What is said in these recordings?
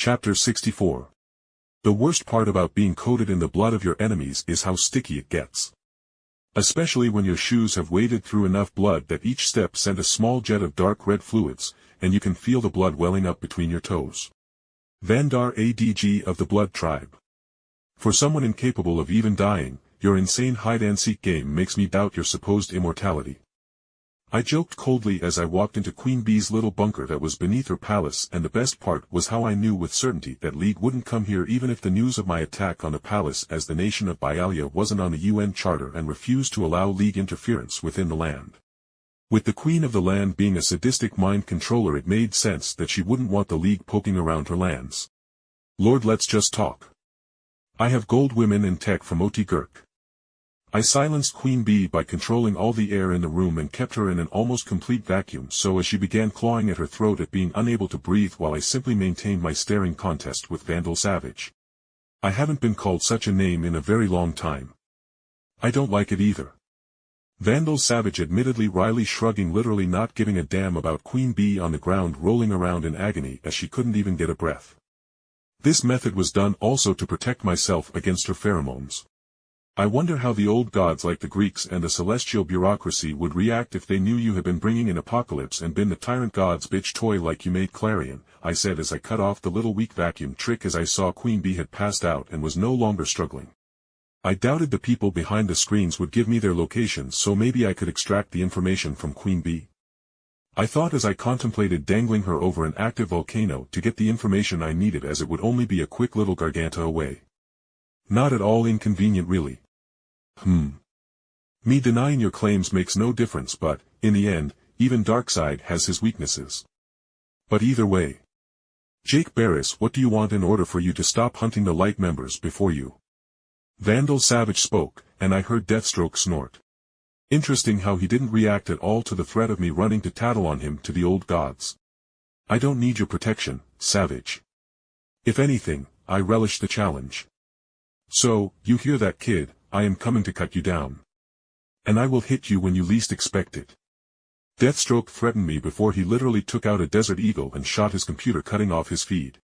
Chapter 64. The worst part about being coated in the blood of your enemies is how sticky it gets. Especially when your shoes have waded through enough blood that each step sent a small jet of dark red fluids, and you can feel the blood welling up between your toes. Vandar Adg of the Blood Tribe. For someone incapable of even dying, your insane hide-and-seek game makes me doubt your supposed immortality. I joked coldly as I walked into Queen Bee's little bunker that was beneath her palace, and the best part was how I knew with certainty that League wouldn't come here even if the news of my attack on the palace as the nation of Bialya wasn't on the UN Charter and refused to allow League interference within the land. With the Queen of the land being a sadistic mind controller, it made sense that she wouldn't want the League poking around her lands. Lord, let's just talk. I have gold women in tech from Otgurk. I silenced Queen Bee by controlling all the air in the room and kept her in an almost complete vacuum so as she began clawing at her throat at being unable to breathe while I simply maintained my staring contest with Vandal Savage. I haven't been called such a name in a very long time. I don't like it either. Vandal Savage admittedly, wryly shrugging, literally not giving a damn about Queen Bee on the ground rolling around in agony as she couldn't even get a breath. This method was done also to protect myself against her pheromones. I wonder how the old gods like the Greeks and the celestial bureaucracy would react if they knew you had been bringing in apocalypse and been the tyrant god's bitch toy like you made Clarion, I said as I cut off the little weak vacuum trick as I saw Queen Bee had passed out and was no longer struggling. I doubted the people behind the screens would give me their locations, so maybe I could extract the information from Queen Bee. I thought as I contemplated dangling her over an active volcano to get the information I needed, as it would only be a quick little garganta away. Not at all inconvenient really. Me denying your claims makes no difference, but, in the end, even Darkseid has his weaknesses. But either way. Jake Barris, what do you want in order for you to stop hunting the light members before you? Vandal Savage spoke, and I heard Deathstroke snort. Interesting how he didn't react at all to the threat of me running to tattle on him to the old gods. I don't need your protection, Savage. If anything, I relish the challenge. So, you hear that, kid? I am coming to cut you down. And I will hit you when you least expect it. Deathstroke threatened me before he literally took out a Desert Eagle and shot his computer, cutting off his feed.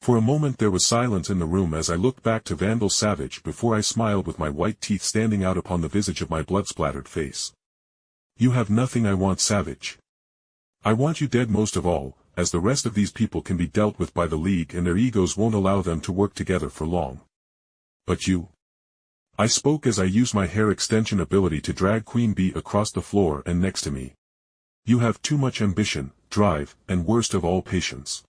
For a moment there was silence in the room as I looked back to Vandal Savage before I smiled with my white teeth standing out upon the visage of my blood-splattered face. You have nothing I want, Savage. I want you dead most of all, as the rest of these people can be dealt with by the League and their egos won't allow them to work together for long. But you... I spoke as I used my hair extension ability to drag Queen Bee across the floor and next to me. You have too much ambition, drive, and worst of all, patience.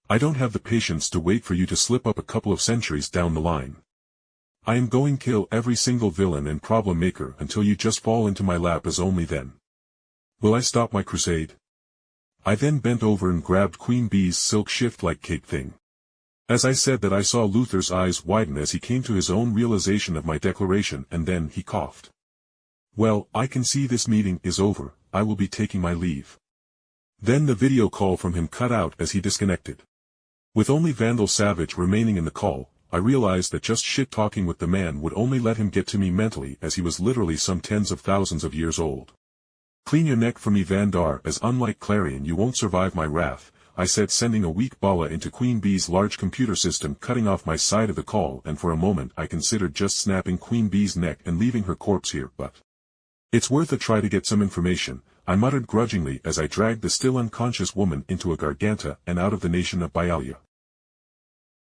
I don't have the patience to wait for you to slip up a couple of centuries down the line. I am going to kill every single villain and problem maker until you just fall into my lap, as only then will I stop my crusade. I then bent over and grabbed Queen Bee's silk shift-like cape thing. As I said that, I saw Luther's eyes widen as he came to his own realization of my declaration, and then he coughed. Well, I can see this meeting is over, I will be taking my leave. Then the video call from him cut out as he disconnected. With only Vandal Savage remaining in the call, I realized that just shit-talking with the man would only let him get to me mentally, as he was literally some tens of thousands of years old. Clean your neck for me, Vandar, as unlike Clarion you won't survive my wrath, I said, sending a weak bala into Queen Bee's large computer system, cutting off my side of the call, and for a moment I considered just snapping Queen Bee's neck and leaving her corpse here, but it's worth a try to get some information, I muttered grudgingly as I dragged the still unconscious woman into a garganta and out of the nation of Bialya.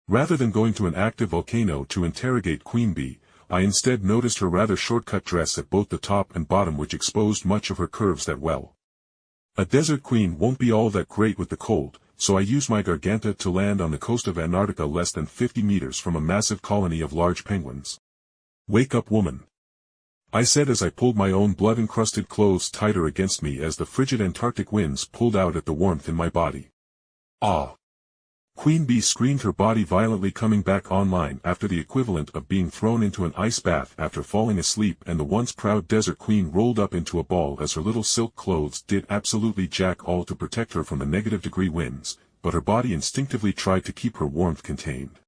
Rather than going to an active volcano to interrogate Queen Bee, I instead noticed her rather short-cut dress at both the top and bottom, which exposed much of her curves that well. A desert queen won't be all that great with the cold, so I used my garganta to land on the coast of Antarctica, less than 50 meters from a massive colony of large penguins. Wake up, woman, I said as I pulled my own blood-encrusted clothes tighter against me as the frigid Antarctic winds pulled out at the warmth in my body. Ah! Queen Bee screamed, her body violently coming back online after the equivalent of being thrown into an ice bath after falling asleep, and the once proud desert queen rolled up into a ball as her little silk clothes did absolutely jack all to protect her from the negative-degree winds, but her body instinctively tried to keep her warmth contained.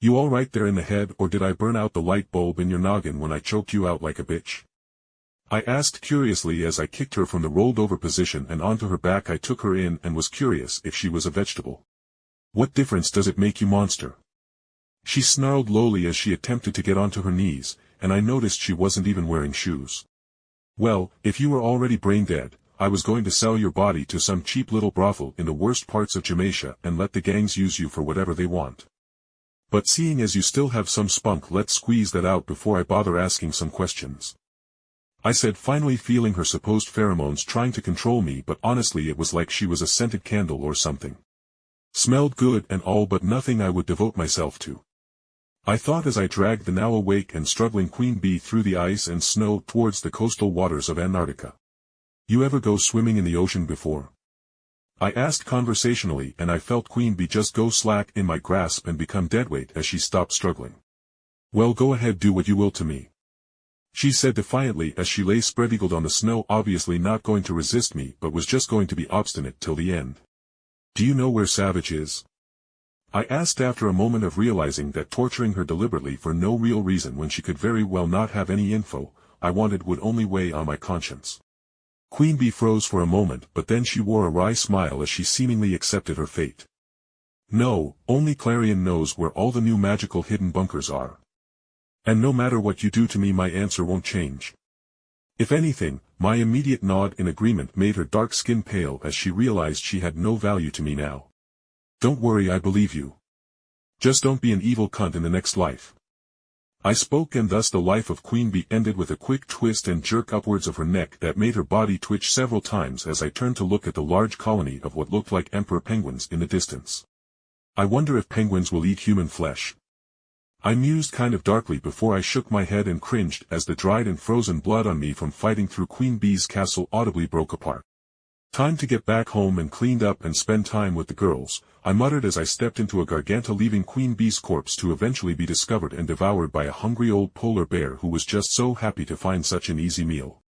You all right there in the head, or did I burn out the light bulb in your noggin when I choked you out like a bitch? I asked curiously as I kicked her from the rolled-over position and onto her back. I took her in and was curious if she was a vegetable. What difference does it make, you monster? She snarled lowly as she attempted to get onto her knees, and I noticed she wasn't even wearing shoes. Well, if you were already brain dead, I was going to sell your body to some cheap little brothel in the worst parts of Jamaica and let the gangs use you for whatever they want. But seeing as you still have some spunk, let's squeeze that out before I bother asking some questions. I said, finally feeling her supposed pheromones trying to control me, but honestly it was like she was a scented candle or something. Smelled good and all, but nothing I would devote myself to. I thought as I dragged the now awake and struggling Queen Bee through the ice and snow towards the coastal waters of Antarctica. You ever go swimming in the ocean before? I asked conversationally, and I felt Queen Bee just go slack in my grasp and become deadweight as she stopped struggling. Well, go ahead, do what you will to me, she said defiantly as she lay spread-eagled on the snow, obviously not going to resist me but was just going to be obstinate till the end. Do you know where Savage is? I asked after a moment of realizing that torturing her deliberately for no real reason when she could very well not have any info I wanted would only weigh on my conscience. Queen Bee froze for a moment, but then she wore a wry smile as she seemingly accepted her fate. No, only Clarion knows where all the new magical hidden bunkers are. And no matter what you do to me, my answer won't change. If anything, my immediate nod in agreement made her dark skin pale as she realized she had no value to me now. Don't worry, I believe you. Just don't be an evil cunt in the next life. I spoke, and thus the life of Queen Bee ended with a quick twist and jerk upwards of her neck that made her body twitch several times as I turned to look at the large colony of what looked like emperor penguins in the distance. I wonder if penguins will eat human flesh. I mused kind of darkly before I shook my head and cringed as the dried and frozen blood on me from fighting through Queen Bee's castle audibly broke apart. Time to get back home and cleaned up and spend time with the girls, I muttered as I stepped into a garganta, leaving Queen Bee's corpse to eventually be discovered and devoured by a hungry old polar bear who was just so happy to find such an easy meal.